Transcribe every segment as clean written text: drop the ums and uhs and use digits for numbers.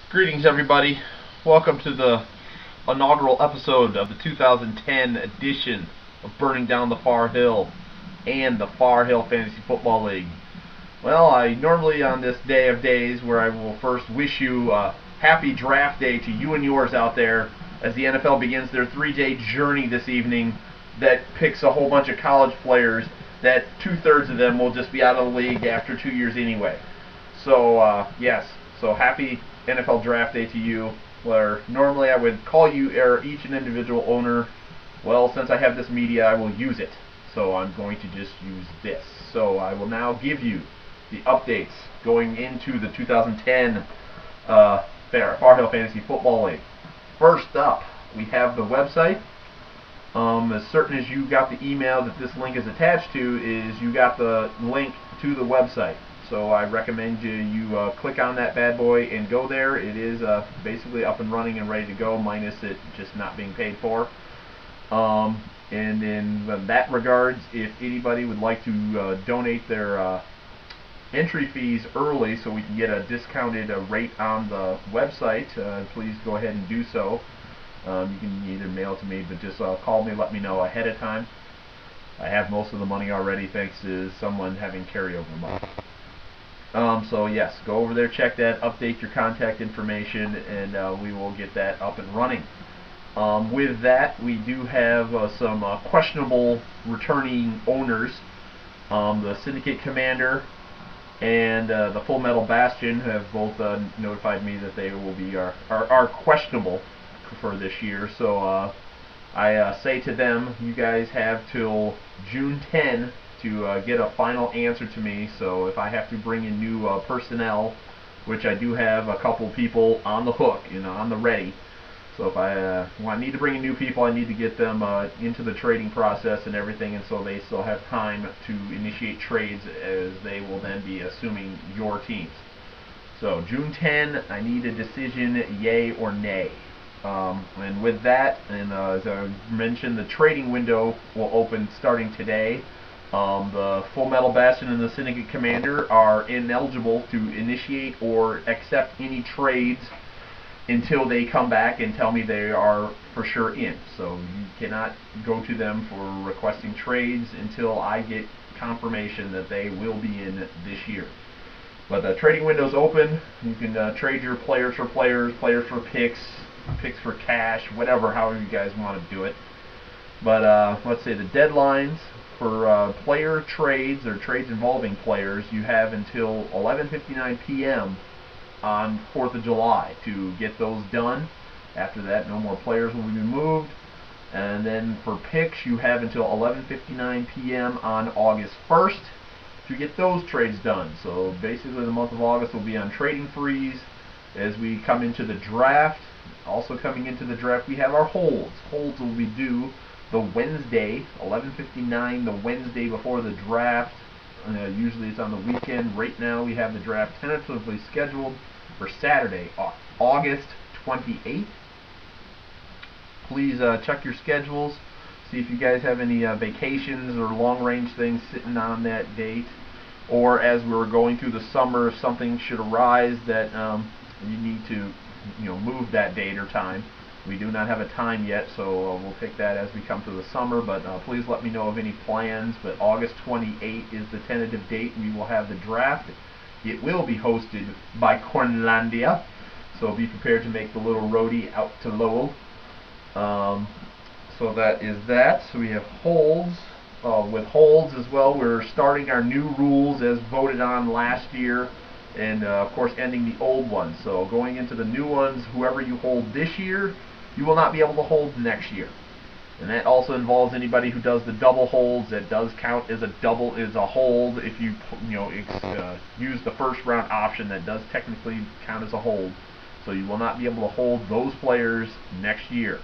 Greetings, everybody. Welcome to the inaugural episode of the 2010 edition of Burning Down the Far Hill and the Far Hill Fantasy Football League. Well, I normally on this day of days where I will first wish you a happy draft day to you and yours out there as the NFL begins their 3-day journey this evening that picks a whole bunch of college players that 2/3 of them will just be out of the league after 2 years anyway. So, yes, so happy NFL Draft Day to you, where normally I would call you each an individual owner. Well, since I have this media, I will use it. So I'm going to just use this. So I will now give you the updates going into the 2010 Far Hill Fantasy Football League. First up, we have the website. As certain as you got the email that this link is attached to, is you got the link to the website. So I recommend you click on that bad boy and go there. It is basically up and running and ready to go, minus it just not being paid for. And in that regards, if anybody would like to donate their entry fees early so we can get a discounted rate on the website, please go ahead and do so. You can either mail it to me, but just call me, let me know ahead of time. I have most of the money already thanks to someone having carryover money. So yes, go over there, check that, update your contact information, and we will get that up and running. With that, we do have some questionable returning owners. The Syndicate Commander and the Full Metal Bastion have both notified me that they will be are questionable for this year. So I say to them, you guys have till June 10 to get a final answer to me. So if I have to bring in new personnel, which I do have a couple people on the hook, on the ready. So if I need to bring in new people, I need to get them into the trading process and everything, and so they still have time to initiate trades, as they will then be assuming your teams. So June 10, I need a decision, yay or nay. And with that, and as I mentioned, the trading window will open starting today. The Full Metal Bastion and the Syndicate Commander are ineligible to initiate or accept any trades until they come back and tell me they are for sure in. So you cannot go to them for requesting trades until I get confirmation that they will be in this year. But the trading window's open. You can trade your players for players, players for picks, picks for cash, whatever, however you guys want to do it. But let's say the deadlines for player trades or trades involving players, you have until 11:59 p.m. on 4th of July to get those done. After that, no more players will be moved. And then for picks, you have until 11:59 p.m. on August 1st to get those trades done. So basically the month of August will be on trading freeze as we come into the draft. Also coming into the draft, we have our holds. Holds will be due the Wednesday, 11:59, the Wednesday before the draft. Usually it's on the weekend. Right now we have the draft tentatively scheduled for Saturday, August 28th. Please check your schedules. See if you guys have any vacations or long-range things sitting on that date. Or as we're going through the summer, if something should arise that you need to move that date or time. We do not have a time yet, so we'll take that as we come to the summer, but please let me know of any plans. But August 28th is the tentative date. We will have the draft. It will be hosted by Cornlandia, so be prepared to make the little roadie out to Lowell. So that is that. So we have holds. With holds as well, we're starting our new rules as voted on last year, and of course ending the old ones. So going into the new ones, whoever you hold this year, you will not be able to hold next year. And that also involves anybody who does the double holds. That does count as a hold. If you use the first round option, that does technically count as a hold. So you will not be able to hold those players next year.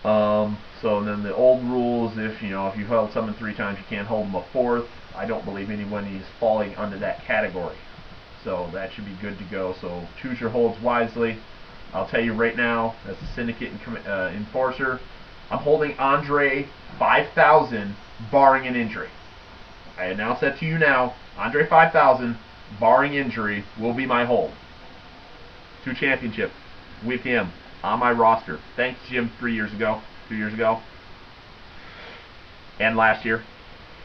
So then the old rules, if you held someone 3 times, you can't hold them a 4th. I don't believe anyone is falling under that category. So that should be good to go. So choose your holds wisely. I'll tell you right now, as a Syndicate Enforcer, I'm holding Andre 5,000, barring an injury. I announce that to you now. Andre 5,000, barring injury, will be my hold. to a championship with him on my roster. Thanks, Jim, 2 years ago, and last year.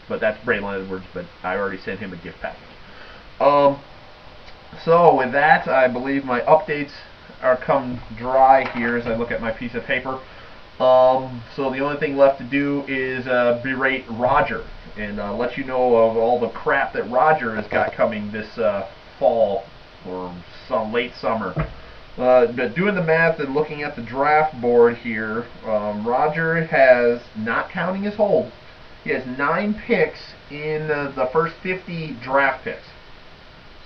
But that's Braylon Edwards, but I already sent him a gift package. So with that, I believe my updates are come dry here as I look at my piece of paper. So the only thing left to do is berate Roger and let you know of all the crap that Roger has got coming this fall or some late summer. But doing the math and looking at the draft board here, Roger has, not counting his hold, he has 9 picks in the first 50 draft picks.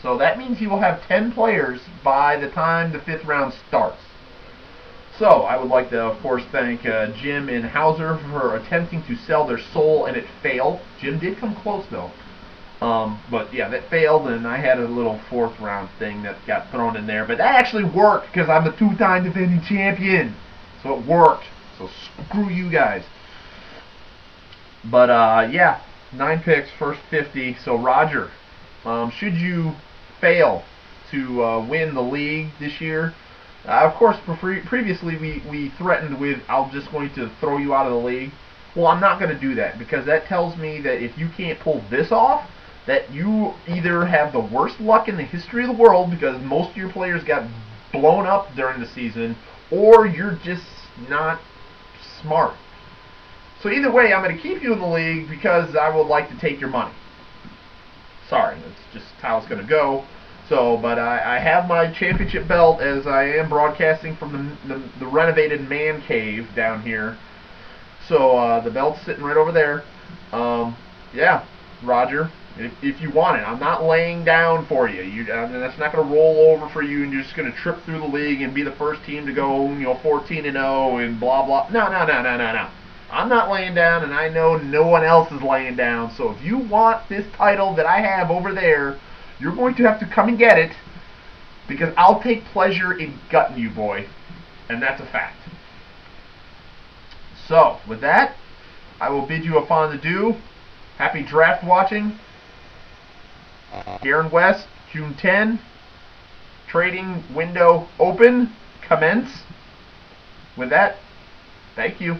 So that means he will have 10 players by the time the 5th round starts. So I would like to, of course, thank Jim and Hauser for attempting to sell their soul, and it failed. Jim did come close, though. But yeah, that failed, and I had a little 4th round thing that got thrown in there. But that actually worked because I'm the 2-time defending champion. So it worked. So screw you guys. But yeah, 9 picks, first 50. So Roger, should you fail to win the league this year, of course, previously we threatened with, I'm just going to throw you out of the league. Well, I'm not going to do that, because that tells me that if you can't pull this off, that you either have the worst luck in the history of the world, because most of your players got blown up during the season, or you're just not smart. So either way, I'm going to keep you in the league because I would like to take your money. Sorry, that's just how it's going to go. So, but I have my championship belt as I am broadcasting from the renovated man cave down here. So the belt's sitting right over there. Yeah, Roger, if you want it, I'm not laying down for you. That's not going to roll over for you, and you're just going to trip through the league and be the first team to go, 14-0 and blah blah. No. I'm not laying down, and I know no one else is laying down. So if you want this title that I have over there, you're going to have to come and get it, because I'll take pleasure in gutting you, boy. And that's a fact. So, with that, I will bid you a fond adieu. Happy draft watching. Garen West, June 10. Trading window open. Commence. With that, thank you.